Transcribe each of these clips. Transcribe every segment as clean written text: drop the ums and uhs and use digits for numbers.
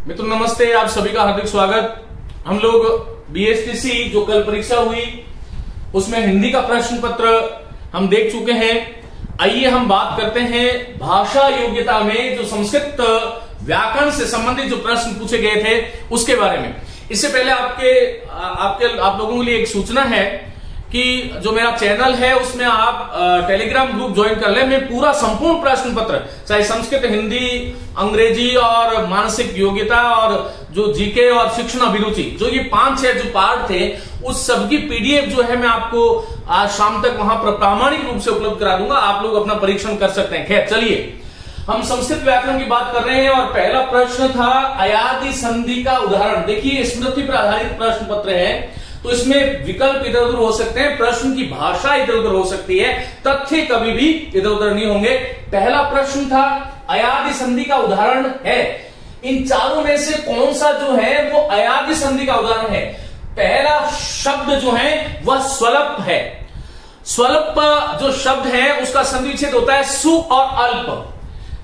मित्रों नमस्ते, आप सभी का हार्दिक स्वागत। हम लोग बीएसटीसी जो कल परीक्षा हुई उसमें हिंदी का प्रश्न पत्र हम देख चुके हैं। आइए हम बात करते हैं भाषा योग्यता में जो संस्कृत व्याकरण से संबंधित जो प्रश्न पूछे गए थे उसके बारे में। इससे पहले आप लोगों के लिए एक सूचना है कि जो मेरा चैनल है उसमें आप टेलीग्राम ग्रुप ज्वाइन कर ले। मैं पूरा संपूर्ण प्रश्न पत्र चाहे संस्कृत, हिंदी, अंग्रेजी और मानसिक योग्यता और जो जीके और शिक्षण अभिरुचि जो ये 5-6 जो पार्ट थे उस सबकी पीडीएफ जो है मैं आपको आज शाम तक वहां पर प्रामाणिक रूप से उपलब्ध करा दूंगा। आप लोग अपना परीक्षण कर सकते हैं। खैर चलिए, हम संस्कृत व्याकरण की बात कर रहे हैं और पहला प्रश्न था अयादि संधि का उदाहरण। देखिए स्मृति पर आधारित प्रश्न पत्र है तो इसमें विकल्प इधर उधर हो सकते हैं, प्रश्न की भाषा इधर उधर हो सकती है, तथ्य कभी भी इधर उधर नहीं होंगे। पहला प्रश्न था अयादि संधि का उदाहरण है। इन चारों में से कौन सा जो है वो अयादि संधि का उदाहरण है? पहला शब्द जो है वह स्वल्प है। स्वल्प जो शब्द है उसका संधि विच्छेद होता है सु और अल्प।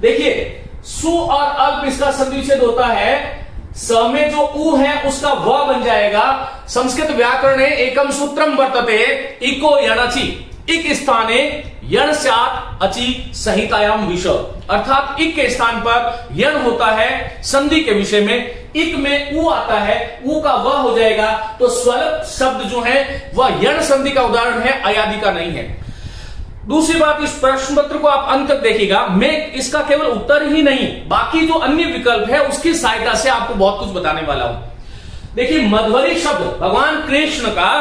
देखिए सु और अल्प इसका संधि विच्छेद होता है। स में जो उ है उसका व बन जाएगा। संस्कृत व्याकरण एकम सूत्रम वर्तते इको यणचि इक स्थाने यण स्यात् अचि संहितायाम विषय, अर्थात इक के स्थान पर यण होता है संधि के विषय में, इक में उ आता है, उ का व हो जाएगा। तो स्वल्प शब्द जो है वह यण संधि का उदाहरण है, अयादि का नहीं है। दूसरी बात, इस प्रश्न पत्र को आप अंत तक देखिएगा। मैं इसका केवल उत्तर ही नहीं बाकी जो अन्य विकल्प है उसकी सहायता से आपको बहुत कुछ बताने वाला हूं। देखिए मध्वरी शब्द भगवान कृष्ण का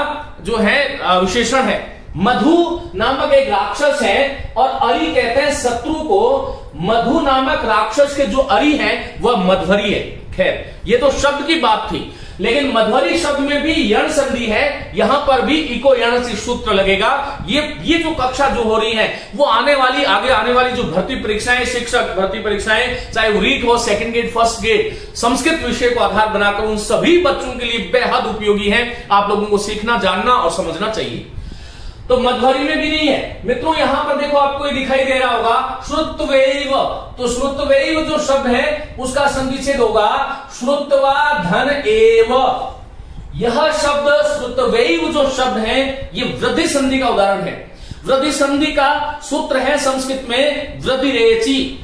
जो है विशेषण है। मधु नामक एक राक्षस है और अरि कहते हैं शत्रु को। मधु नामक राक्षस के जो अरि है वह मध्वरी है। खैर ये तो शब्द की बात थी, लेकिन मध्वरी शब्द में भी यण संधि है, यहां पर भी इको यण से सूत्र लगेगा। ये जो कक्षा जो हो रही है वो आगे आने वाली जो भर्ती परीक्षाएं, शिक्षक भर्ती परीक्षाएं, चाहे वो रीट हो, second grade, first grade, Sanskrit विषय को आधार बनाकर उन सभी बच्चों के लिए बेहद उपयोगी है। आप लोगों को सीखना, जानना और समझना चाहिए। तो मध्वरी में भी नहीं है। मित्रों यहां पर देखो आपको ये दिखाई दे रहा होगा श्रुत्वैव। तो श्रुत्वैव जो शब्द है उसका संधि विच्छेद होगा श्रुत्वा धन एव। यह शब्द श्रुत्वैव जो शब्द है ये वृद्धि संधि का उदाहरण है। वृद्धि संधि का सूत्र है संस्कृत में वृद्धिरेचि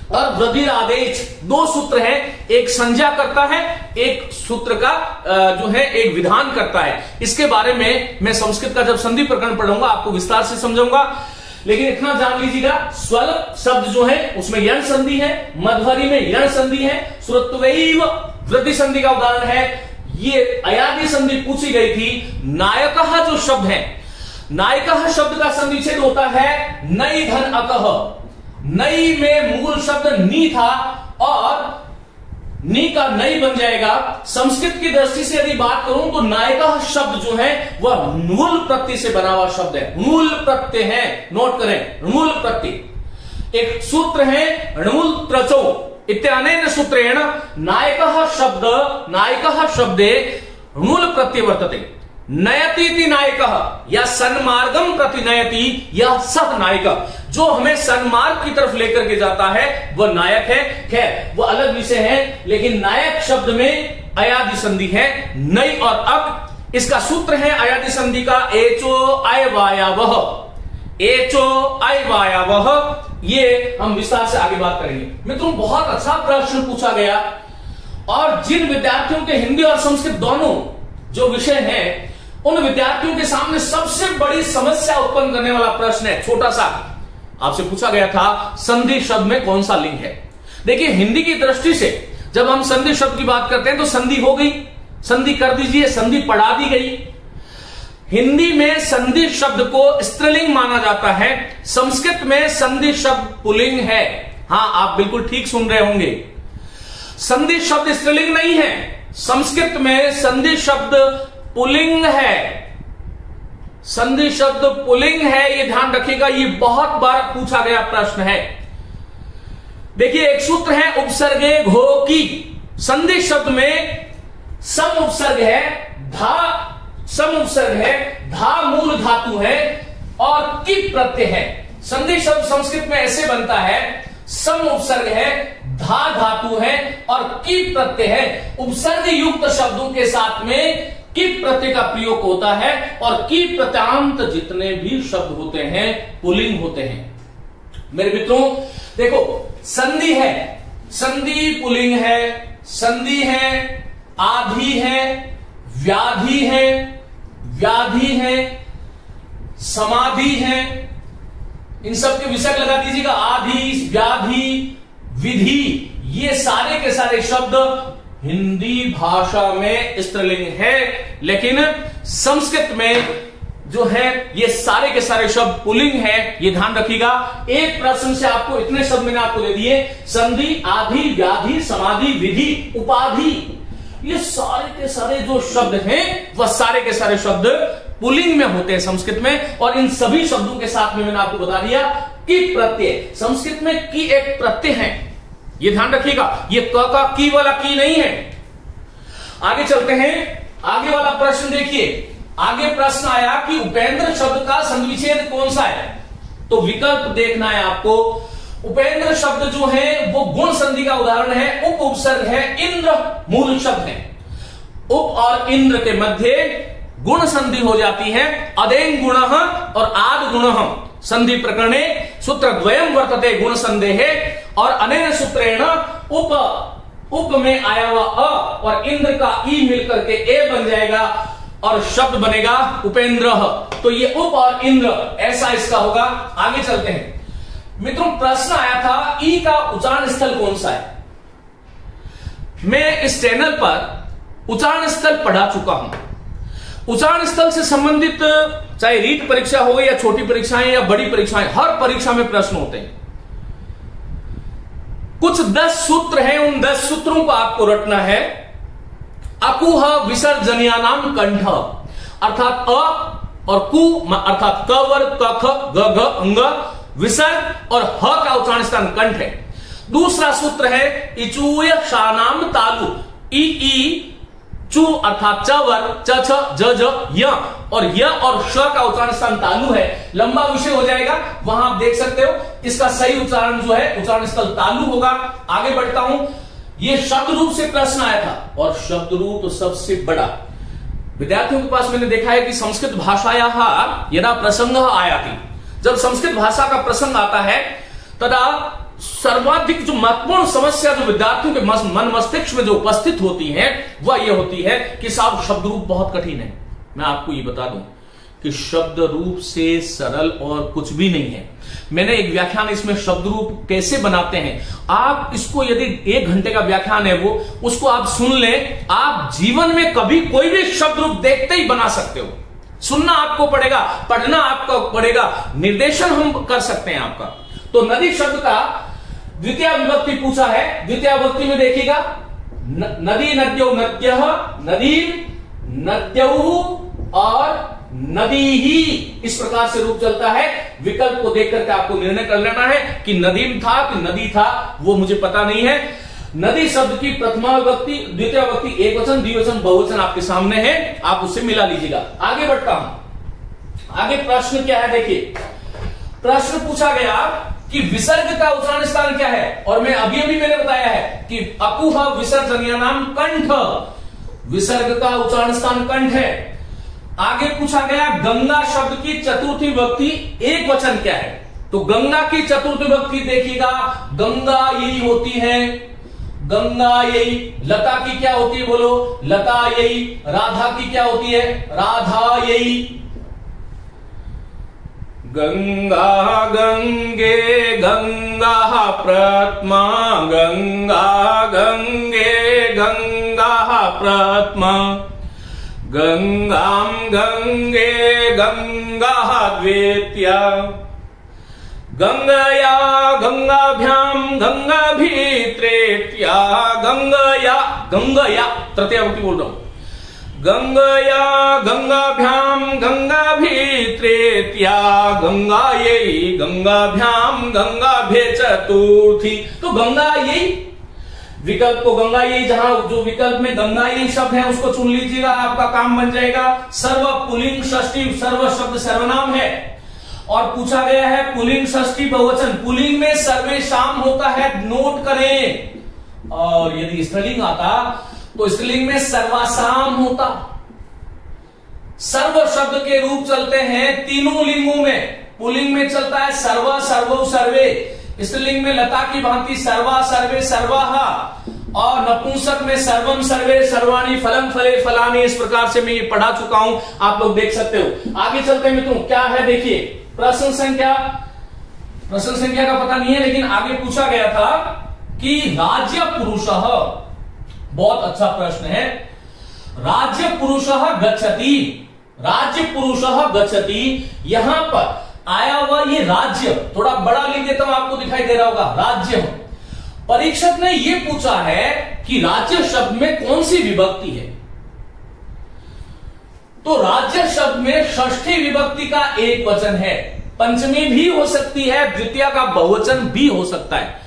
और वृद्धिरादेश। दो सूत्र है, एक संज्ञा करता है, एक सूत्र का जो है एक विधान करता है। इसके बारे में मैं संस्कृत का जब संधि प्रकरण पढ़ूंगा आपको विस्तार से समझाऊंगा, लेकिन इतना जान लीजिएगा स्वल्प शब्द जो है उसमें यण संधि है, मध्वरी में यण संधि है, श्रुत्वैव वृद्धि संधि का उदाहरण है। ये अयादि संधि पूछी गई थी। नायकः जो शब्द है, नायकः शब्द का संधि विच्छेद होता है नई धन अकः। नई में मूल शब्द नी था और नी का नई बन जाएगा। संस्कृत की दृष्टि से यदि बात करूं तो नायका शब्द जो है वह मूल प्रत्यय से बना हुआ शब्द है। मूल प्रत्यय है, नोट करें, मूल प्रत्यय। एक सूत्र है णमूल प्रचो इत्यानेन सूत्रेण नायकः शब्दे मूल प्रत्यय वर्तते। नयति नायकः या सन्मार्गम प्रति नयति यह सह नायक, जो हमें सन्मार्ग की तरफ लेकर के जाता है वह नायक है। खैर वो अलग विषय है, लेकिन नायक शब्द में अयादि संधि है नई और अक। इसका सूत्र है अयादि संधि का एचो अयवायावह। एचो अयवायावह, ये हम विस्तार से आगे बात करेंगे। मित्रों बहुत अच्छा प्रश्न पूछा गया और जिन विद्यार्थियों के हिंदी और संस्कृत दोनों जो विषय है उन विद्यार्थियों के सामने सबसे बड़ी समस्या उत्पन्न करने वाला प्रश्न है। छोटा सा आपसे पूछा गया था संधि शब्द में कौन सा लिंग है। देखिए हिंदी की दृष्टि से जब हम संधि शब्द की बात करते हैं तो संधि हो गई, संधि कर दीजिए, संधि पढ़ा दी गई। हिंदी में संधि शब्द को स्त्रीलिंग माना जाता है, संस्कृत में संधि शब्द पुल्लिंग है। हां आप बिल्कुल ठीक सुन रहे होंगे, संधि शब्द स्त्रीलिंग नहीं है, संस्कृत में संधि शब्द पुल्लिंग है। संधि शब्द पुल्लिंग है, ये ध्यान रखिएगा, ये बहुत बार पूछा गया प्रश्न है। देखिए एक सूत्र है उपसर्गे घो की। संधि शब्द में सम उपसर्ग है, सम उपसर्ग है, धा मूल धातु है और की प्रत्यय है। संधि शब्द संस्कृत में ऐसे बनता है, सम उपसर्ग है, धा धातु है और की प्रत्यय है। उपसर्ग युक्त शब्दों के साथ में की प्रत्यय का प्रयोग होता है और की प्रत्यांत जितने भी शब्द होते हैं पुल्लिंग होते हैं। मेरे मित्रों देखो, संधि है, संधि पुल्लिंग है, संधि है, आधि है, व्याधि है, व्याधि है, समाधि है, इन सब के विसर्ग लगा दीजिएगा। आधि, व्याधि, विधि, ये सारे के सारे शब्द हिंदी भाषा में स्त्रीलिंग है, लेकिन संस्कृत में जो है ये सारे के सारे शब्द पुल्लिंग है, ये ध्यान रखिएगा। एक प्रश्न से आपको इतने शब्द मैंने आपको दे दिए, संधि, आधि, व्याधि, समाधि, विधि, उपाधि, ये सारे के सारे जो शब्द हैं वह सारे के सारे शब्द पुल्लिंग में होते हैं संस्कृत में। और इन सभी शब्दों के साथ में मैंने आपको बता दिया कि प्रत्यय, संस्कृत में की एक प्रत्यय है, ये ध्यान रखिएगा। ये क का की वाला की नहीं है। आगे चलते हैं, आगे वाला प्रश्न देखिए। आगे प्रश्न आया कि उपेंद्र शब्द का संधिविच्छेद कौन सा है, तो विकल्प देखना है आपको। उपेंद्र शब्द जो है वो गुण संधि का उदाहरण है। उप उपसर्ग है, इंद्र मूल शब्द है। उप और इंद्र के मध्य गुण संधि हो जाती है। अदेंग गुण और आद गुण संधि प्रकरणे सूत्र द्वयम वर्तते गुण संदेह। और अनेन सूत्रेण उप में आया हुआ अ और इंद्र का ई मिलकर के ए बन जाएगा और शब्द बनेगा उपेंद्र। तो ये उप और इंद्र ऐसा इसका होगा। आगे चलते हैं मित्रों, प्रश्न आया था ई का उच्चारण स्थल कौन सा है। मैं इस चैनल पर उच्चारण स्थल पढ़ा चुका हूं। उच्चारण स्थल से संबंधित चाहे रीट परीक्षा हो या छोटी परीक्षाएं या बड़ी परीक्षाएं, हर परीक्षा में प्रश्न होते हैं। कुछ 10 सूत्र हैं, उन 10 सूत्रों को आपको रटना है। अकुह विसर्जनीयानाम कंठ, अर्थात अ और कु अर्थात क वर्ग, क ख ग घ अंग, विसर्ग और ह का उच्चारण स्थान कंठ है। दूसरा सूत्र है इचूय शानाम तालु, ई चू अर्थात च वर्ग, च छ ज ज य और य और श का उच्चारण स्थान तालु है। लंबा विषय हो जाएगा, वहां आप देख सकते हो। इसका सही उच्चारण जो है उच्चारण स्थल तालु होगा। आगे बढ़ता हूं, ये शब्द रूप से प्रश्न आया था और शब्द रूप सबसे बड़ा विद्यार्थियों के पास मैंने देखा है कि संस्कृत भाषायाः यदा प्रसंग आयाति, जब संस्कृत भाषा का प्रसंग आता है तदा सर्वाधिक जो महत्वपूर्ण समस्या जो विद्यार्थियों के मन मस्तिष्क में जो उपस्थित होती है वह यह होती है कि साहब शब्द रूप बहुत कठिन है। मैं आपको ये बता दूं कि शब्द रूप से सरल और कुछ भी नहीं है। मैंने एक व्याख्यान इसमें शब्द रूप कैसे बनाते हैं, आप इसको यदि 1 घंटे का व्याख्यान है वो उसको आप सुन लें, आप जीवन में कभी कोई भी शब्द रूप देखते ही बना सकते हो। सुनना आपको पड़ेगा, पढ़ना आपको पड़ेगा, निर्देशन हम कर सकते हैं आपका। तो नदी शब्द का द्वितीय विभक्ति पूछा है। द्वितीय विभक्ति में देखिएगा नदी, नद्यो, नद्यः, नदी, नद्यौ और नदी ही, इस प्रकार से रूप चलता है। विकल्प को देख करके आपको निर्णय कर लेना है कि नदीम था कि नदी था, वो मुझे पता नहीं है। नदी शब्द की प्रथमा विभक्ति, द्वितीय विभक्ति, एक वचन, द्विवचन, बहुवचन आपके सामने है, आप उससे मिला लीजिएगा। आगे बढ़ता हूं, आगे प्रश्न क्या है देखिए। प्रश्न पूछा गया कि विसर्ग का उच्चारण स्थान क्या है, और मैं अभी मैंने बताया है कि अकुह विसर्जनीयानाम कंठ, विसर्ग का उच्चारण स्थान कंठ है। आगे पूछा गया गंगा शब्द की चतुर्थी विभक्ति एक वचन क्या है, तो गंगा की चतुर्थी विभक्ति देखिएगा, गंगा यही होती है, गंगा यही। लता की क्या होती है बोलो, लता यही। राधा की क्या होती है, राधा यही। गंगा गंगे गंगा प्रथमा, गंगा गंगे गंगा प्रथमा, गंगाम गंगे गंगा द्वितीया, गंगया गंगाभ्याम गंगाभी तृतीया, गंगया तृतीया विभक्ति बोल रहा हूं, गंगया गंगाभ्याम गंगाभी तृतीया, गंगायै गंगाभ्याम गंगाभे चतुर्थी। तो गंगा यही, विकल्प को गंगा यही, जहां जो विकल्प में गंगा यही शब्द है उसको चुन लीजिएगा, आपका काम बन जाएगा। सर्व पुलिंग षष्ठी, सर्व शब्द सर्वनाम है और पूछा गया है पुलिंग षष्ठी बहुवचन। पुलिंग में सर्वेशाम होता है, नोट करें। और यदि स्त्रीलिंग आता तो स्त्रीलिंग में सर्वासाम होता। सर्व शब्द के रूप चलते हैं तीनों लिंगों में। पुल्लिंग में चलता है सर्व, सर्वौ, सर्वे। स्त्रीलिंग में लता की भांति सर्वा, सर्वे, सर्वाहा। और नपुंसक में सर्वम, सर्वे, सर्वाणी, फलम, फले, फलानी। इस प्रकार से मैं ये पढ़ा चुका हूं, आप लोग देख सकते हो। आगे चलते हैं मित्रों, क्या है देखिए, प्रश्न संख्या का पता नहीं है, लेकिन आगे पूछा गया था कि राज्य पुरुषः, बहुत अच्छा प्रश्न है, राज्य पुरुषः गच्छति, राज्य पुरुषः गच्छति। यहां पर आया हुआ ये राज्य, थोड़ा बड़ा लिख देता हूं, आपको दिखाई दे रहा होगा, राज्य। परीक्षक ने यह पूछा है कि राज्य शब्द में कौन सी विभक्ति है। तो राज्य शब्द में षष्ठी विभक्ति का एक वचन है, पंचमी भी हो सकती है, द्वितीय का बहुवचन भी हो सकता है।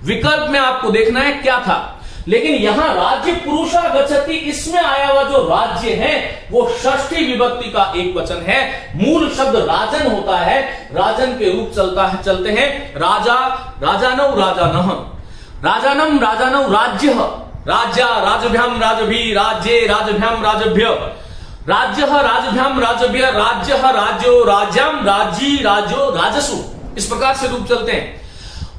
विकल्प में आपको देखना है क्या था, लेकिन यहां राज्य पुरुषा गच्छति, इसमें आया हुआ जो राज्य है वो षष्ठी विभक्ति का एक वचन है। मूल शब्द राजन होता है, राजन के रूप चलते हैं राजा, राजानौ, राजानः, राजानम, राजानौ, राज्य, राज्या, राजभ्याम, राजभी, राज्ये, राजभ्याम, राजभ्य, राज्य, राजभ्याम, राजभ्य, राज्य, राज्यो, राज्याम, राज्यी, राज्यो, राजसु। इस प्रकार से रूप चलते हैं।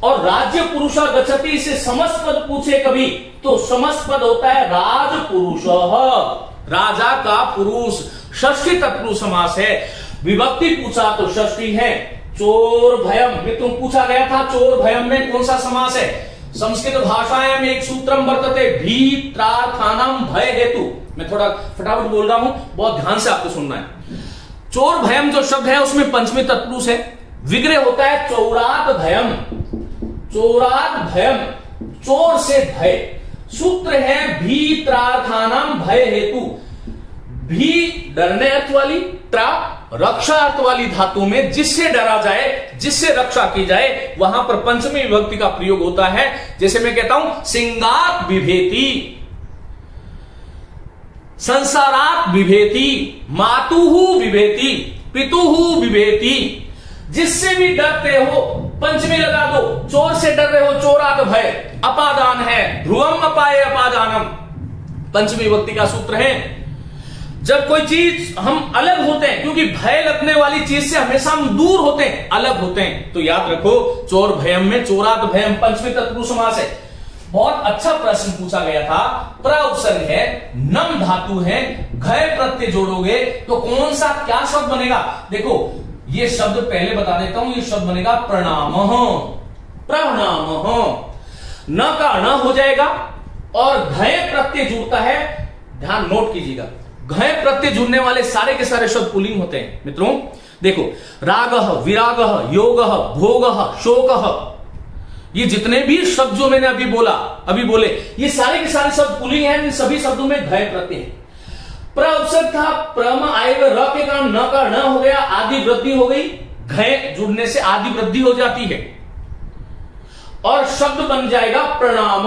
और राज्य पुरुषा गच्छति से समस्त पद पूछे कभी तो समस्त पद होता है राज पुरुषः, राजा का पुरुष। षष्ठी तत्पुरुष समास है। विभक्ति पूछा तो षष्ठी है। चोर भयम मित्रों पूछा गया था, चोर भयम में कौन सा समास है। संस्कृत भाषाएं में एक सूत्रम वर्तते भीत्रार्थानाम भय हेतु। मैं थोड़ा फटाफट बोल रहा हूं, बहुत ध्यान से आपको सुनना है। चोर भयम जो शब्द है उसमें पंचमी तत्पुरुष है। विग्रह होता है चौरात भयम, चौरात भयम, चोर से भय। सूत्र है भीत्रार्थानाम भय हेतु। भी डरने अर्थ वाली, त्रा रक्षा अर्थ वाली धातु में जिससे डरा जाए, जिससे रक्षा की जाए, वहां पर पंचमी विभक्ति का प्रयोग होता है। जैसे मैं कहता हूं सिंगात बिभेति, संसारात बिभेति, मातुहु बिभेति, पितुहु बिभेति। जिससे भी डरते हो पंचमी लगा दो। चोर से डर रहे हो चोरात भय, अपादान है, ध्रुवम अपाये अपादानम, पंचमी विभक्ति का सूत्र है। जब कोई चीज हम अलग होते हैं, क्योंकि भय लगने वाली चीज से हमेशा हम दूर होते हैं, अलग होते हैं, तो याद रखो चोर भयम में चोरात भयम पंचमी तत्पुरुष समास है। बहुत अच्छा प्रश्न पूछा गया था। प्र उपसर्ग है, नम धातु है, घय प्रत्यय जोड़ोगे तो कौन सा क्या शब्द बनेगा। देखो ये शब्द पहले बता देता हूं, ये शब्द बनेगा प्रणाम, प्रणाम। न का न हो जाएगा और घय प्रत्यय जुड़ता है, ध्यान नोट कीजिएगा। घय प्रत्यय जुड़ने वाले सारे के सारे शब्द पुल्लिंग होते हैं मित्रों। देखो रागः, विरागः, योगः, भोगः, शोकः, ये जितने भी शब्द जो मैंने अभी बोले ये सारे के सारे शब्द पुल्लिंग हैं। इन सभी शब्दों में घय प्रत्यय है। प्र उपसर्ग था, प्रमा आएगा, र के कारण न का न हो गया, आदि वृद्धि हो गई। घय जुड़ने से आदि वृद्धि हो जाती है और शब्द बन जाएगा प्रणाम।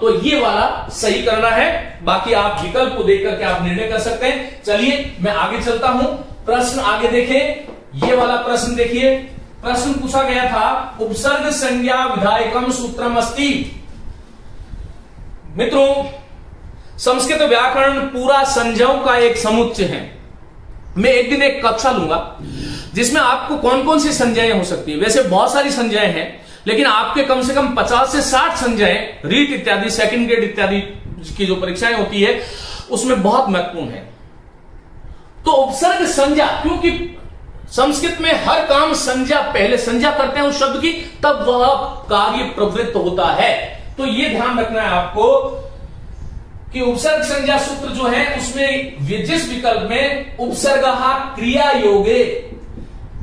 तो ये वाला सही करना है, बाकी आप विकल्प को देख करके आप निर्णय कर सकते हैं। चलिए मैं आगे चलता हूं, प्रश्न आगे देखें। ये वाला प्रश्न देखिए, प्रश्न पूछा गया था उपसर्ग संज्ञा विधायकम सूत्रम अस्ति। मित्रों संस्कृत व्याकरण पूरा संज्ञाओं का एक समुच्चय है। मैं एक दिन एक कक्षा लूंगा जिसमें आपको कौन कौन सी संज्ञाएं हो सकती है। वैसे बहुत सारी संज्ञाएं हैं, लेकिन आपके कम से कम 50 से 60 संज्ञाएं, रीट इत्यादि, सेकंड ग्रेड इत्यादि की जो परीक्षाएं होती है उसमें बहुत महत्वपूर्ण है। तो उपसर्ग संज्ञा, क्योंकि संस्कृत में हर काम संज्ञा, पहले संज्ञा करते हैं उस शब्द की, तब वह कार्य प्रवृत्त होता है। तो यह ध्यान रखना है आपको कि उपसर्ग संज्ञा सूत्र जो है उसमें जिस विकल्प में उपसर्ग क्रिया योगे,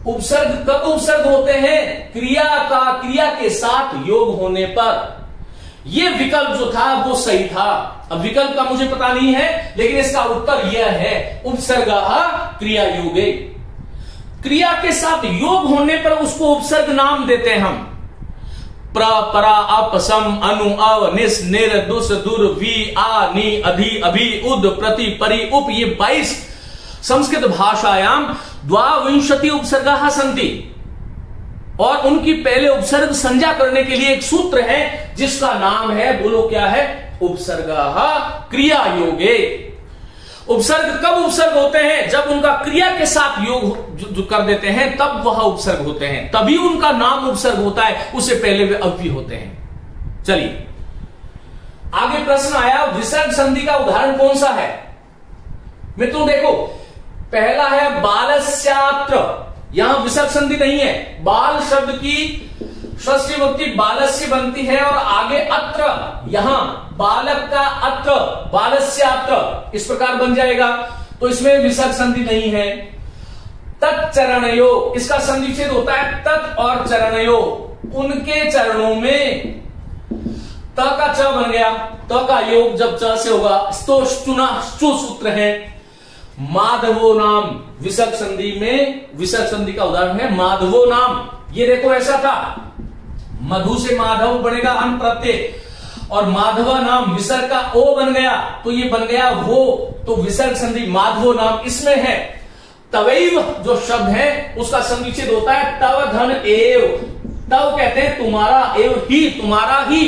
उपसर्ग कब उपसर्ग होते हैं, क्रिया के साथ योग होने पर। यह विकल्प जो था वो सही था। अब विकल्प का मुझे पता नहीं है, लेकिन इसका उत्तर यह है उपसर्ग क्रिया योगे। क्रिया के साथ योग होने पर उसको उपसर्ग नाम देते हैं हम। प्र, परा, अप, सम, अनु, अव, निस, निर, दुस, दुर, वी, आ, नी, अधि, अभि, उद, प्रति, परि, उप, ये 22 संस्कृत भाषायाम 22 उपसर्गाः सन्ति। और उनकी पहले उपसर्ग संज्ञा करने के लिए एक सूत्र है जिसका नाम है, बोलो क्या है, उपसर्गः क्रिया योगे। उपसर्ग कब उपसर्ग होते हैं? जब उनका क्रिया के साथ योग जो कर देते हैं तब वह उपसर्ग होते हैं, तभी उनका नाम उपसर्ग होता है, उससे पहले वे अव्यय होते हैं। चलिए आगे प्रश्न आया, विसर्ग संधि का उदाहरण कौन सा है? मित्रों देखो, पहला है बालस्यात्र, यहां विसर्ग संधि नहीं है। बाल शब्द की षष्ठी विभक्ति बालस्य बनती है और आगे अत्र, यहां बालक का अत्र, बालस्यात्र इस प्रकार बन जाएगा, तो इसमें विसर्ग संधि नहीं है। तत्चरणयो, इसका संधिच्छेद होता है तत् और चरणयो, उनके चरणों में त का च बन गया, त का योग जब च से होगा तो ष्टु सूत्र है। माधवो नाम, विसर्ग संधि में विसर्ग संधि का उदाहरण है माधवो नाम। ये देखो ऐसा था, मधु से माधव बनेगा अन प्रत्यय, और माधव नाम विसर्ग का ओ बन गया तो ये बन गया वो, तो विसर्ग संधि माधवो नाम इसमें है। तवैव जो शब्द है उसका संधिच्छेद होता है तव धन एव, तव कहते हैं तुम्हारा, एव ही तुम्हारा ही,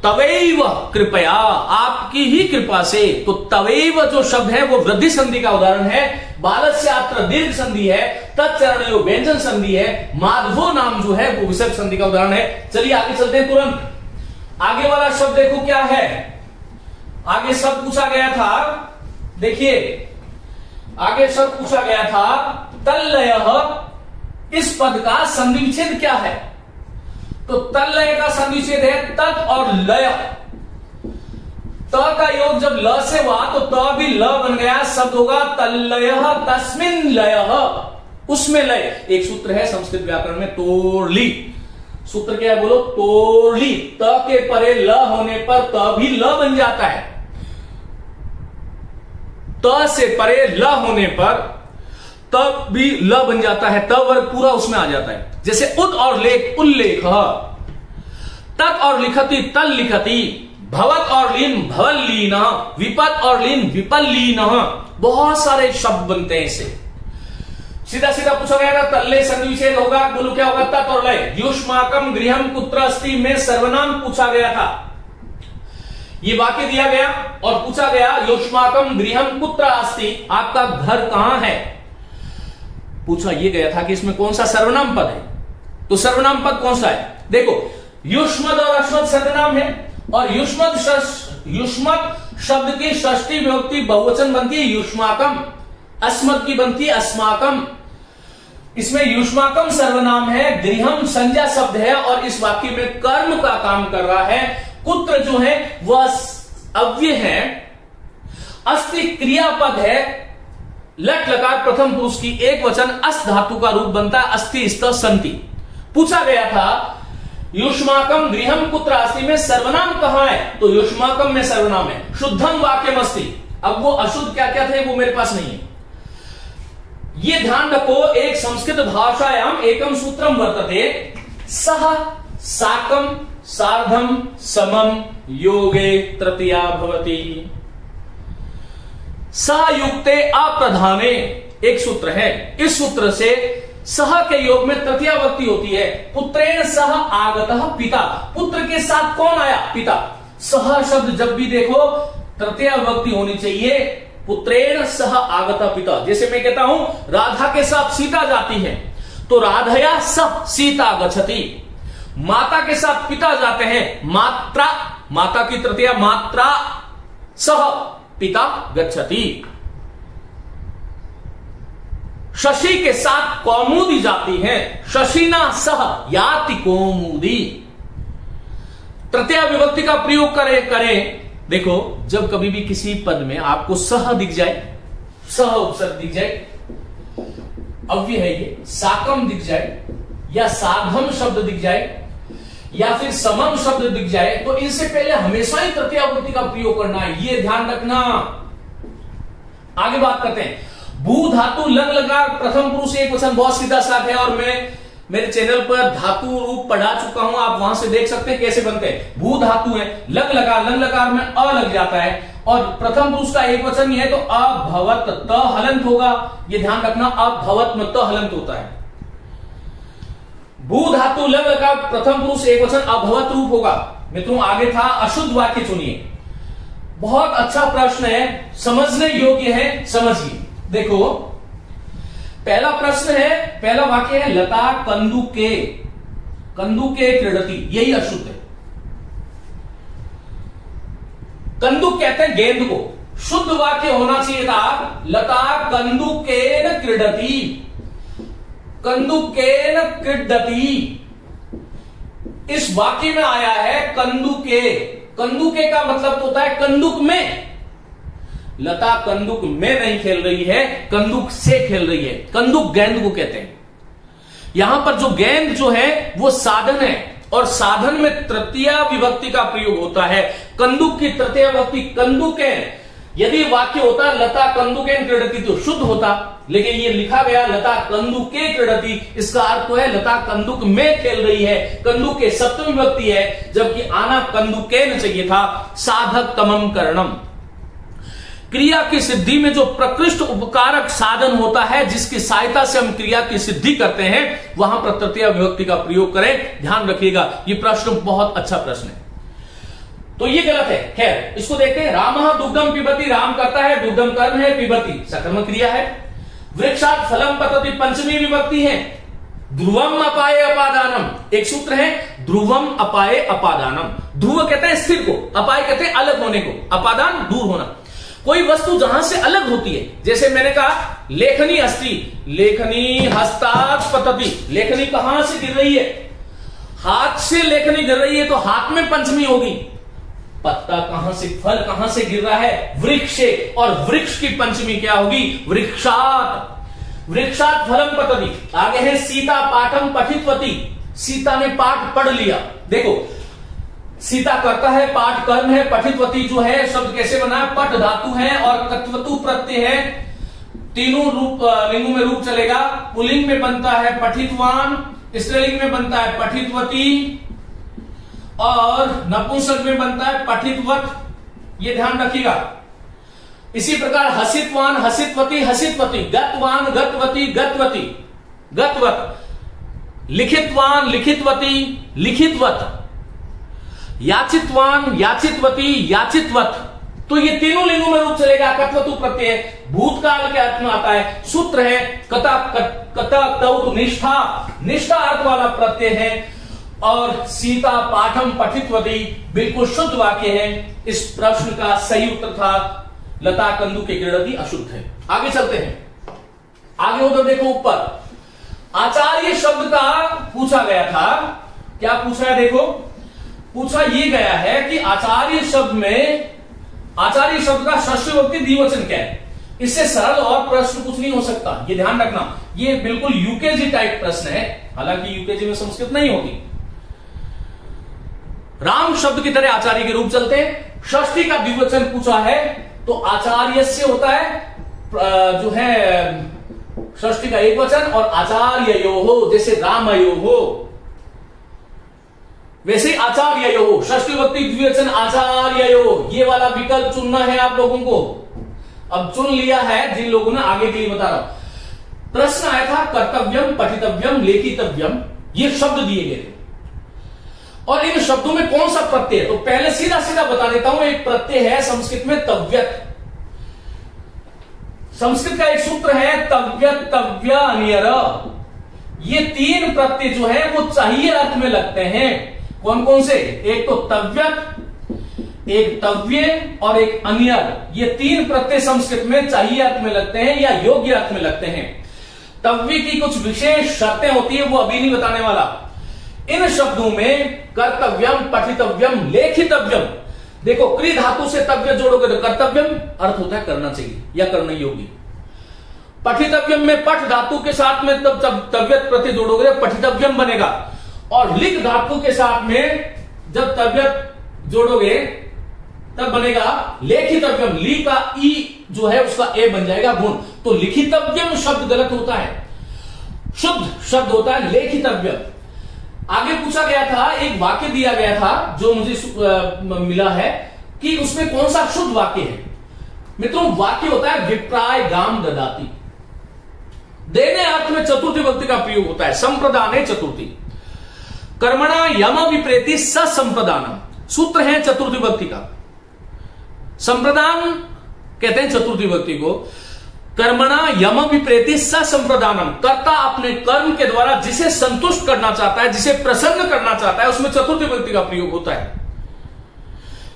तवैव कृपया आपकी ही कृपा से, तो तवैव जो शब्द है वो वृद्धि संधि का उदाहरण है। बालस्यात्र दीर्घ संधि है, तत्चरणयो व्यंजन संधि है, माधवो नाम जो है वो विसर्ग संधि का उदाहरण है। चलिए आगे चलते हैं तुरंत। आगे वाला शब्द देखो क्या है, आगे शब्द पूछा गया था, देखिए आगे शब्द पूछा गया था तल्लयः, इस पद का संधि विच्छेद क्या है? तो तल्लय का संधिच्छेद है तत् और लय, त का योग जब ल से हुआ तो त भी ल बन गया, शब्द होगा तल्लयः तस्मिन् लयः, उसमें लय। एक सूत्र है संस्कृत व्याकरण में तोड़ली, सूत्र क्या है बोलो, तोड़ली, त के परे ल होने पर त भी ल बन जाता है, त से परे ल होने पर तब भी ल बन जाता है, तब वर्ग पूरा उसमें आ जाता है। जैसे उद और लेख उल्लेख, तत् और लिखती तल लिखती, भवत और लीन भवल लीन, विपत और लीन विपल लीन, बहुत सारे शब्द बनते हैं इससे। सीधा सीधा पूछा गया था तल्ले संधि विच्छेद होगा, बोलो क्या होगा, तत् और लय। युष्माकम गृहम कुत्र अस्ति में सर्वनाम पूछा गया था, ये वाक्य दिया गया और पूछा गया युष्माकम गृहम कुत्र अस्ति, आपका घर कहां है? पूछा ये गया था कि इसमें कौन सा सर्वनाम पद है, तो सर्वनाम पद कौन सा है? देखो युष्मद और अस्मद सर्वनाम है, और युष्मद शब्द की षष्ठी विभक्ति बहुवचन बनती है युष्माकम, अस्मद की बनती है अस्माकम। इसमें युष्माकम सर्वनाम है, गृहम संज्ञा शब्द है और इस वाक्य में कर्म का काम कर रहा है। कुत्र जो है वह अव्यय है, अस्ति क्रियापद है, लट लकार प्रथम पुरुष की एक वचन अस धातु का रूप बनता है, अस्ति स्त संति। पूछा गया था युष्माकम गृहम कुत्र अस्ति में सर्वनाम कहां है? तो युष्माकम में सर्वनाम है, शुद्धम वाक्यम अस्ति। अब वो अशुद्ध क्या क्या थे वो मेरे पास नहीं है, ये ध्यान रखो। एक संस्कृत भाषायाम एकम सूत्रम वर्तते, सह साकम सार्धम समम योगे तृतीया भवति। सहयुक्ते अप्रधाने एक सूत्र है, इस सूत्र से सह के योग में तृतीया विभक्ति होती है। पुत्रेण सह आगतः पिता, पुत्र के साथ कौन आया? पिता। सह शब्द जब भी देखो तृतीया विभक्ति होनी चाहिए, पुत्रेण सह आगतः पिता। जैसे मैं कहता हूं राधा के साथ सीता जाती है तो राधया सह सीता गच्छति, माता के साथ पिता जाते हैं, मात्रा, माता की तृतीया मात्रा सह पिता गच्छति। शशि के साथ कौमुदी जाती है, शशिना सह याति कौमुदी। तृतीया विभक्ति का प्रयोग करें। देखो जब कभी भी किसी पद में आपको सह दिख जाए, सह उपसर्ग दिख जाए, अव्यय है ये, साकम दिख जाए या साधम शब्द दिख जाए या फिर समम शब्द दिख जाए, तो इनसे पहले हमेशा ही तृतीया विभक्ति का प्रयोग करना है, ये ध्यान रखना। आगे बात करते हैं। भू धातु लंग लकार प्रथम पुरुष एक वचन बहुत सीधा साफ है, और मैं मेरे चैनल पर धातु रूप पढ़ा चुका हूं, आप वहां से देख सकते हैं कैसे बनते हैं। भू धातु है, लंग लकार में अ लग जाता है, और प्रथम पुरुष का एक वचन ही है तो अभवत, त हलंत होगा, ये ध्यान रखना, अभवत में त हलंत होता है। भू धातु लग का प्रथम पुरुष एकवचन अभवत रूप होगा। मित्रों आगे था अशुद्ध वाक्य चुनिए। बहुत अच्छा प्रश्न है, समझने योग्य है, समझिए। देखो पहला प्रश्न है, पहला वाक्य है लता कंदुके क्रीडति, यही अशुद्ध है। कंदुक कहते हैं गेंद को, शुद्ध वाक्य होना चाहिए था लता कंदुकेन क्रीडति, कंदुकेन क्रीडति। इस वाक्य में आया है कंदुके, कंदुके का मतलब तो होता है कंदुक में। लता कंदुक में नहीं खेल रही है, कंदुक से खेल रही है। कंदुक गेंद को कहते हैं। यहां पर जो गेंद जो है वो साधन है, और साधन में तृतीय विभक्ति का प्रयोग होता है। कंदुक की तृतीय विभक्ति कंदुकेन। यदि वाक्य होता लता कंदुकेन क्रीडति तो शुद्ध होता, लेकिन ये लिखा गया लता कंदुके क्रीडति, इसका अर्थ तो है लता कंदुक में खेल रही है। कंदुक के सप्तमी विभक्ति है, जबकि आना कंदुकेन चाहिए था। साधक तमम करणम। क्रिया की सिद्धि में जो प्रकृष्ट उपकारक साधन होता है, जिसकी सहायता से हम क्रिया की सिद्धि करते हैं, वहां पर तृतीय विभक्ति का प्रयोग करें। ध्यान रखिएगा, ये प्रश्न बहुत अच्छा प्रश्न है। तो ये गलत है। खैर इसको देखते हैं। रामः दुग्धम पिबति, राम करता है, दुग्धम कर्म है, पिबति सकर्मक क्रिया है। वृक्षात् फलम पतति पंचमी विभक्ति है। ध्रुवम अपाये अपादानम, एक सूत्र है ध्रुवम अपाये अपादानम। ध्रुव कहते हैं स्थिर को, अपाय कहते हैं अलग होने को, अपादान दूर होना। कोई वस्तु जहां से अलग होती है, जैसे मैंने कहा लेखनी अस्ति, लेखनी हस्तात् पतति, लेखनी कहां से गिर रही है, हाथ से लेखनी गिर रही है तो हाथ में पंचमी होगी। पत्ता कहां से, फल कहां से गिर रहा है, वृक्ष से, और वृक्ष की पंचमी क्या होगी, वृक्षात्। वृक्षात् फलम पतति। आगे है सीता पाठम पठितवती, सीता ने पाठ पढ़ लिया। देखो सीता करता है, पाठ कर्म है, पठितवती जो है शब्द कैसे बना है, पठ धातु है और कत्वतु प्रत्यय है। तीनों रूप लिंगों में रूप चलेगा। पुल्लिंग में बनता है पठितवान, स्त्रीलिंग में बनता है पठितवती, और नपुंसक में बनता है पठितवत। ये ध्यान रखिएगा। इसी प्रकार हसितवान हसितवती हसितवती, गतवान गतवती गतवती गतवत, लिखितवान लिखितवती लिखितवत, याचितवान याचितवती याचितवत। तो ये तीनों लिंगों में रूप चलेगा। कत्वतु प्रत्यय भूतकाल के अर्थ में आता है। सूत्र है कता निष्ठा, निष्ठा अर्थ वाला प्रत्यय है। और सीता पाठम पठितवती बिल्कुल शुद्ध वाक्य है। इस प्रश्न का सही उत्तर था लता कंदुके क्रीडति, अशुद्ध है। आगे चलते हैं। आगे उधर देखो ऊपर आचार्य शब्द का पूछा गया था। क्या पूछा है, देखो पूछा ये गया है कि आचार्य शब्द में, आचार्य शब्द का षष्ठी विभक्ति द्विवचन क्या है। इससे सरल और प्रश्न कुछ नहीं हो सकता, ये ध्यान रखना। ये बिल्कुल यूकेजी टाइप प्रश्न है, हालांकि यूकेजी में संस्कृत नहीं होती। राम शब्द की तरह आचार्य के रूप चलते हैं। षष्ठी का द्विवचन पूछा है तो आचार्य से होता है जो है षष्ठी का एक वचन, और आचार्यो हो, जैसे रामयो हो वैसे आचार्यो हो। षष्ठी विभक्ति द्विवचन आचार्यो, ये वाला विकल्प चुनना है आप लोगों को। अब चुन लिया है जिन लोगों ने, आगे के लिए बता रहा हूं। प्रश्न आया था कर्तव्यम पठितव्यम लेखितव्यम, ये शब्द दिए गए थे, और इन शब्दों में कौन सा प्रत्यय है। तो पहले सीधा सीधा बता देता हूं। एक प्रत्यय है संस्कृत में तव्यत। संस्कृत का एक सूत्र है तव्यत तव्य अनियर। ये तीन प्रत्यय जो है वो चाहिए अर्थ में लगते हैं। कौन कौन से, एक तो तव्यत, एक तव्य और एक अनियर। ये तीन प्रत्यय संस्कृत में चाहिए अर्थ में लगते हैं या योग्य अर्थ में लगते हैं। तव्य की कुछ विशेष शर्तें होती है, वो अभी नहीं बताने वाला। इन शब्दों में कर्तव्यम पठितव्यम लेखितव्यम, देखो क्री धातु से तव्य जोड़ोगे तो कर्तव्यम अर्थ होता है करना चाहिए या करना योग्य। पठितव्यम में पठ धातु के साथ में तब तव्यत प्रत्यय जोड़ोगे पठितव्यम बनेगा, और लिख धातु के साथ में जब तव्यत जोड़ोगे तब बनेगा लेखितव्यम। ली का ई जो है उसका ए बन जाएगा गुण, तो लिखितव्यम शब्द गलत होता है, शुद्ध शब्द होता है लेखितव्यम। आगे पूछा गया था, एक वाक्य दिया गया था जो मुझे मिला है कि उसमें कौन सा शुद्ध वाक्य है। मित्रों वाक्य होता है विप्राय गाम ददाती, देने अर्थ में चतुर्थी विभक्ति का प्रयोग होता है। संप्रदाने चतुर्थी, कर्मणा यम विप्रेति स संप्रदानम, सूत्र है चतुर्थी विभक्ति का। संप्रदान कहते हैं चतुर्थी विभक्ति को। कर्मणा यम विप्रेति स संप्रदानम, कर्ता अपने कर्म के द्वारा जिसे संतुष्ट करना चाहता है, जिसे प्रसन्न करना चाहता है, उसमें चतुर्थी विभक्ति का प्रयोग होता है।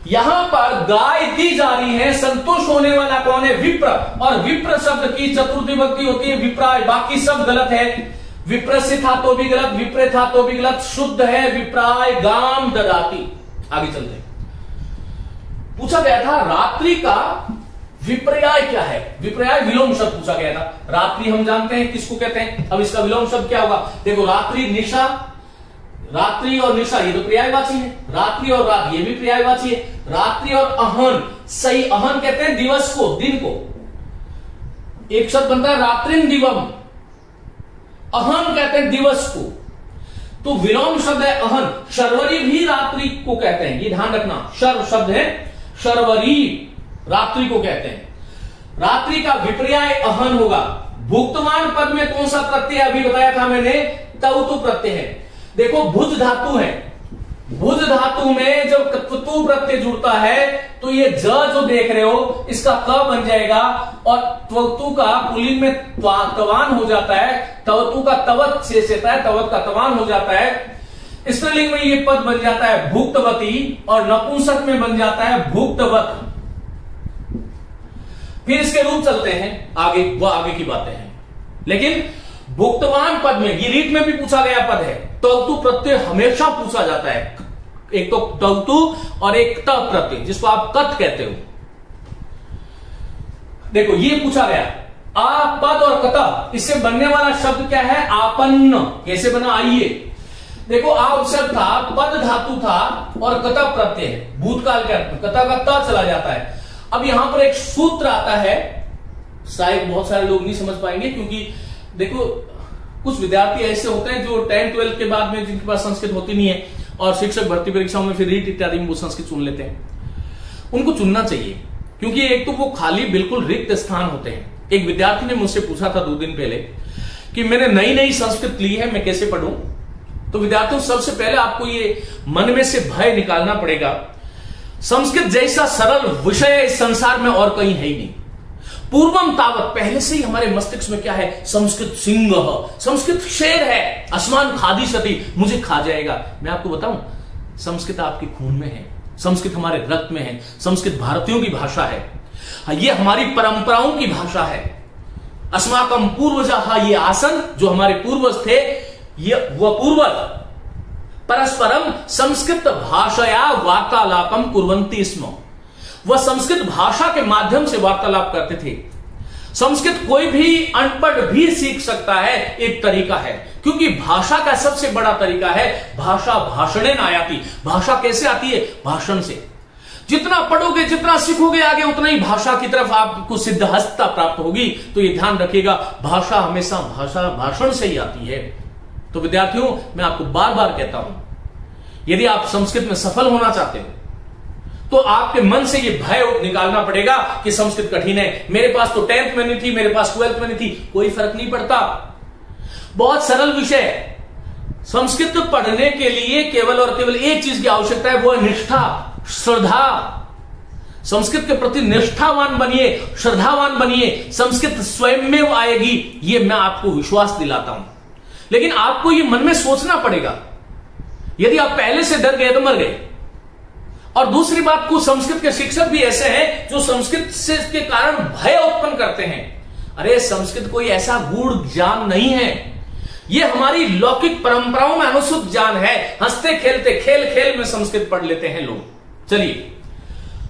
यहां पर गाय दी जा रही है, संतुष्ट होने वाला कौन है? विप्र। और विप्र शब्द की चतुर्थी विभक्ति होती है विप्राय। बाकी सब गलत है। विप्र से था तो भी गलत, विप्रे था तो भी गलत, शुद्ध है विप्राय गाम ददाति। आगे चलते हैं। पूछा गया था रात्रि का विपर्याय क्या है? विपर्याय विलोम शब्द पूछा गया था। रात्रि हम जानते हैं किसको कहते हैं, अब इसका विलोम शब्द क्या होगा? देखो रात्रि निशा, रात्रि और निशा ये तो पर्यायवाची है, रात्रि और रात ये भी पर्यायवाची है। रात्रि और अहन, सही अहन कहते हैं दिवस को, दिन को। एक शब्द बनता है रात्रिन दिवम, अहन कहते हैं दिवस को, तो विलोम शब्द है अहन। शर्वरी भी रात्रि को कहते हैं, ये ध्यान रखना। शर्व शब्द है, शर्वरी रात्रि को कहते हैं। रात्रि का विपर्याय अहन होगा। भुक्तमान पद में कौन सा प्रत्यय अभी बताया था मैंने? तवतु प्रत्यय है। देखो भुज धातु है, भुज धातु में जब तु प्रत्यय जुड़ता है तो ये ज जो देख रहे हो इसका क बन जाएगा, और त्वतु का पुल्लिंग में तवान हो जाता है, तवतु का तवत शेष रहता है, तवत का तवान हो जाता है। स्त्रीलिंग में ये पद बन जाता है भुक्तवती, और नपुंसक में बन जाता है भुक्तवत। फिर इसके रूप चलते हैं आगे, वो आगे की बातें हैं। लेकिन भुक्तवान पद में, ये रीट में भी पूछा गया पद है, तवतु प्रत्यय हमेशा पूछा जाता है। एक तो तवतु और एक त प्रत्यय, जिसको आप कत कहते हो। देखो ये पूछा गया आ पद और कत, इससे बनने वाला शब्द क्या है? आपन्न। कैसे बना? आइए देखो, आ शब्द था, पद धातु था और कत प्रत्यय है, भूतकाल के अर्थ में कत का त चला जाता है। अब यहां पर एक सूत्र आता है, शायद बहुत सारे लोग नहीं समझ पाएंगे, क्योंकि देखो कुछ विद्यार्थी ऐसे होते हैं जो 10th 12th के बाद में जिनके पास संस्कृत होती नहीं है और शिक्षक भर्ती परीक्षाओं में फिर रीट इत्यादि में वो संस्कृत चुन लेते हैं। उनको चुनना चाहिए, क्योंकि एक तो वो खाली बिल्कुल रिक्त स्थान होते हैं। एक विद्यार्थी ने मुझसे पूछा था 2 दिन पहले कि मैंने नई संस्कृत ली है, मैं कैसे पढ़ूं? तो विद्यार्थियों, सबसे पहले आपको ये मन में से भय निकालना पड़ेगा। संस्कृत जैसा सरल विषय इस संसार में और कहीं है ही नहीं। पूर्वम तावत, पहले से ही हमारे मस्तिष्क में क्या है? संस्कृत सिंह, संस्कृत शेर है, अस्मान खादिशति, मुझे खा जाएगा। मैं आपको बताऊं, संस्कृत आपके खून में है, संस्कृत हमारे रक्त में है, संस्कृत भारतीयों की भाषा है, ये हमारी परंपराओं की भाषा है। अस्माकम पूर्वजः, ये आसन जो हमारे पूर्वज थे, ये वह पूर्वज परस्परम संस्कृत भाषाया वार्तालापम कुर्वन्ति स्म, वह संस्कृत भाषा के माध्यम से वार्तालाप करते थे। संस्कृत कोई भी अनपढ़ भी सीख सकता है, एक तरीका है, क्योंकि भाषा का सबसे बड़ा तरीका है भाषा भाषणेन आयाति। भाषा कैसे आती है? भाषण से। जितना पढ़ोगे, जितना सीखोगे आगे, उतना ही भाषा की तरफ आपको सिद्धहस्तता प्राप्त होगी। तो ये ध्यान रखिएगा, भाषा हमेशा भाषण से ही आती है। तो विद्यार्थियों, मैं आपको बार बार कहता हूं, यदि आप संस्कृत में सफल होना चाहते हो तो आपके मन से ये भय निकालना पड़ेगा कि संस्कृत कठिन है। मेरे पास तो 10th में नहीं थी, मेरे पास 12th में नहीं थी, कोई फर्क नहीं पड़ता। बहुत सरल विषय है। संस्कृत पढ़ने के लिए केवल और केवल एक चीज की आवश्यकता है, वो है निष्ठा, श्रद्धा। संस्कृत के प्रति निष्ठावान बनिए, श्रद्धावान बनिए, संस्कृत स्वयं में आएगी, ये मैं आपको विश्वास दिलाता हूं। लेकिन आपको ये मन में सोचना पड़ेगा। यदि आप पहले से डर गए तो मर गए। और दूसरी बात, कुछ संस्कृत के शिक्षक भी ऐसे हैं जो संस्कृत से के कारण भय उत्पन्न करते हैं। अरे संस्कृत कोई ऐसा गूढ़ ज्ञान नहीं है, ये हमारी लौकिक परंपराओं में अनुसूत ज्ञान है। हंसते खेलते, खेल खेल में संस्कृत पढ़ लेते हैं लोग। चलिए,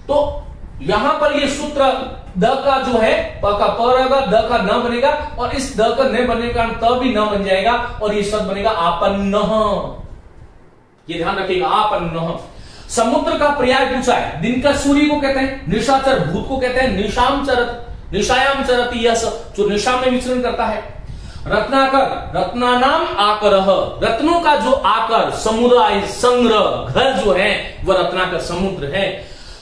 तो यहां पर ये सूत्र द का जो है, प का प रहेगा, द का न बनेगा, और इस द का न बनने का त भी न बन जाएगा, और ये शब्द बनेगा आपन्न। ये ध्यान रखिएगा, आपन्न। समुद्र का पर्याय पूछा है। दिन का सूर्य को कहते हैं, निशाचर भूत को कहते हैं, निशाम चरत, निशायाम चरति, यह जो निशा में विचरण करता है। रत्नाकर, रत्नानाम आकरह, रत्नों का जो आकर, समुदाय, संग्रह, घर जो है वह रत्नाकर समुद्र है।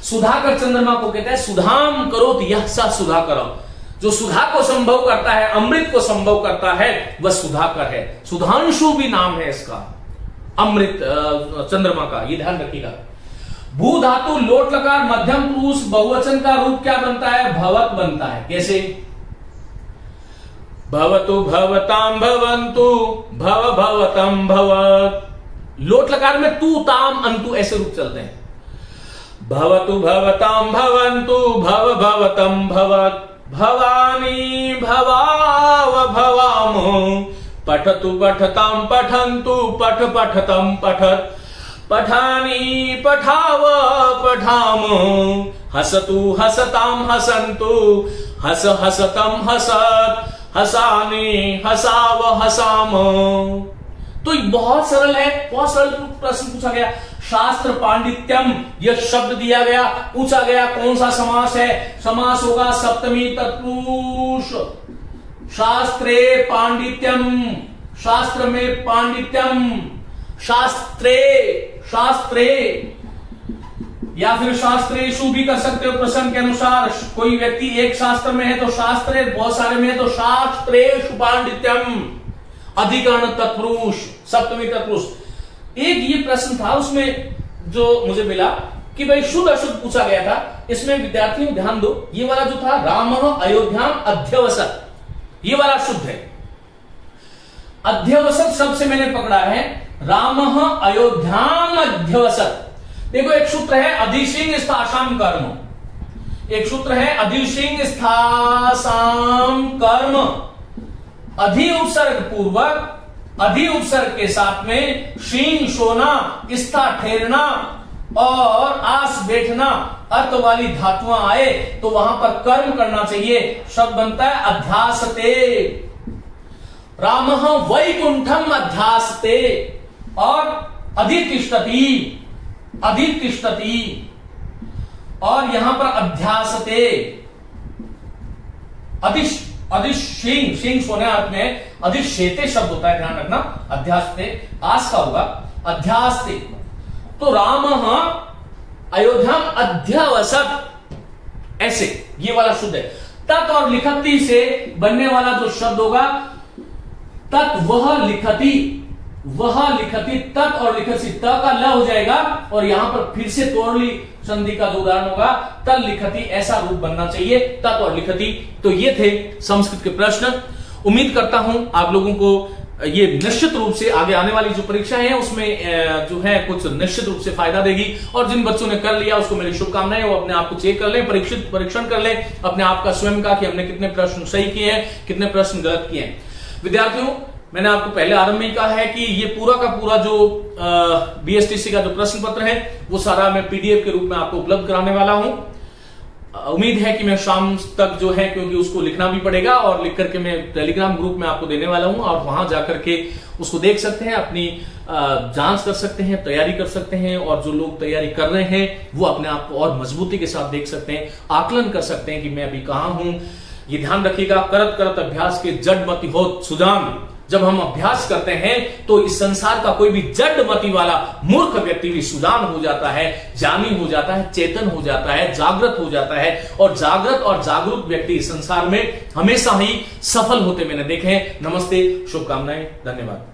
सुधाकर चंद्रमा को कहते हैं, सुधाम करोत यह सा सुधाकर, जो सुधा को संभव करता है, अमृत को संभव करता है, वह सुधाकर है। सुधांशु भी नाम है इसका। अमृत चंद्रमा का, ये ध्यान रखिएगा। भू धातु लोट लकार मध्यम पुरुष बहुवचन का रूप क्या बनता है? भवत बनता है। कैसे? भवतु भवताम भवन्तु भव भवतम भवत। लोट लकार में तू ताम अंतु ऐसे रूप चलते हैं। भवतु भवताम भवन्तु भव भवतम भवत। भवानी भवाव भवामो पठतु पठताम पठन्तु पठ पठतम पठत। पठानी पठाव पठामो हसतु हसताम हसन्तु हस हसतम हसत। हसानी हसाव हसामो। तो बहुत सरल है, बहुत सरल प्रश्न पूछा गया। शास्त्र पांडित्यम यह शब्द दिया गया, पूछा गया कौन सा समास है? समास होगा सप्तमी तत्पुरुष। शास्त्रे पांडित्यम, शास्त्र में पांडित्यम, शास्त्रे, शास्त्रे या फिर शास्त्रेषु भी कर सकते हो प्रसंग के अनुसार। कोई व्यक्ति एक शास्त्र में है तो शास्त्रे, बहुत सारे में है तो शास्त्रेषु पांडित्यम। अधिकरण तत्पुरुष, सप्तमी तत्पुरुष। एक ये प्रश्न था उसमें जो मुझे मिला कि भाई शुद्ध अशुद्ध पूछा गया था। इसमें विद्यार्थियों ध्यान दो, ये वाला जो था रामः अयोध्याम अध्यवसत, ये वाला शुद्ध है। अध्यवसत शब्द से मैंने पकड़ा है रामः अयोध्याम अध्यवसत। देखो एक सूत्र है अधिशिंग स्थासाम कर्म, एक सूत्र है अधिशिंग स्थासाम कर्म। अधि उपसर्ग पूर्वक, अधि उपसर्ग के साथ में शींग सोना, स्था ठहरना और आस बैठना अर्थ वाली धातुआं आए तो वहां पर कर्म करना चाहिए। शब्द बनता है अध्यासते। रामः वैकुंठम अध्यासते और अधितिष्ठति, अधितिष्ठति और यहां पर अध्यासते। अधिशिंग, शिंग सोने अर्थ में अधिशेते शब्द होता है, ध्यान रखना। अध्यासते आस का होगा, अध्यासते। तो रामः अयोध्याम अध्यवसत, ऐसे ये वाला शुद्ध है। तत् और लिखती से बनने वाला जो शब्द होगा तत् वह लिखती, वह लिखती। तत् और लिखती, त का ल हो जाएगा और यहां पर फिर से तोड़ली संधि का जो उदाहरण होगा तल लिखती, ऐसा रूप बनना चाहिए तत् और लिखती। तो ये थे संस्कृत के प्रश्न। उम्मीद करता हूं आप लोगों को ये निश्चित रूप से आगे आने वाली जो परीक्षा है उसमें जो है कुछ निश्चित रूप से फायदा देगी। और जिन बच्चों ने कर लिया उसको मेरी शुभकामनाएं, वो अपने आप को चेक कर लें, परीक्षण कर लें अपने आप का स्वयं का कि हमने कितने प्रश्न सही किए हैं, कितने प्रश्न गलत किए हैं। विद्यार्थियों, मैंने आपको पहले आरंभ में कहा है कि ये पूरा का पूरा जो बीएसटीसी का जो प्रश्न पत्र है वो सारा मैं पीडीएफ के रूप में आपको उपलब्ध कराने वाला हूं। उम्मीद है कि मैं शाम तक जो है, क्योंकि उसको लिखना भी पड़ेगा और लिख करके मैं टेलीग्राम ग्रुप में आपको देने वाला हूं और वहां जाकर के उसको देख सकते हैं, अपनी जांच कर सकते हैं, तैयारी कर सकते हैं। और जो लोग तैयारी कर रहे हैं वो अपने आप को और मजबूती के साथ देख सकते हैं, आकलन कर सकते हैं कि मैं अभी कहां हूं। ये ध्यान रखिएगा, करत करत अभ्यास के जड मति होत सुजान। जब हम अभ्यास करते हैं तो इस संसार का कोई भी जड़ मति वाला मूर्ख व्यक्ति भी सुजान हो जाता है, ज्ञानी हो जाता है, चेतन हो जाता है, जागृत हो जाता है। और जागृत और जागरूक व्यक्ति इस संसार में हमेशा ही सफल होते मैंने देखे हैं। नमस्ते, शुभकामनाएं, धन्यवाद।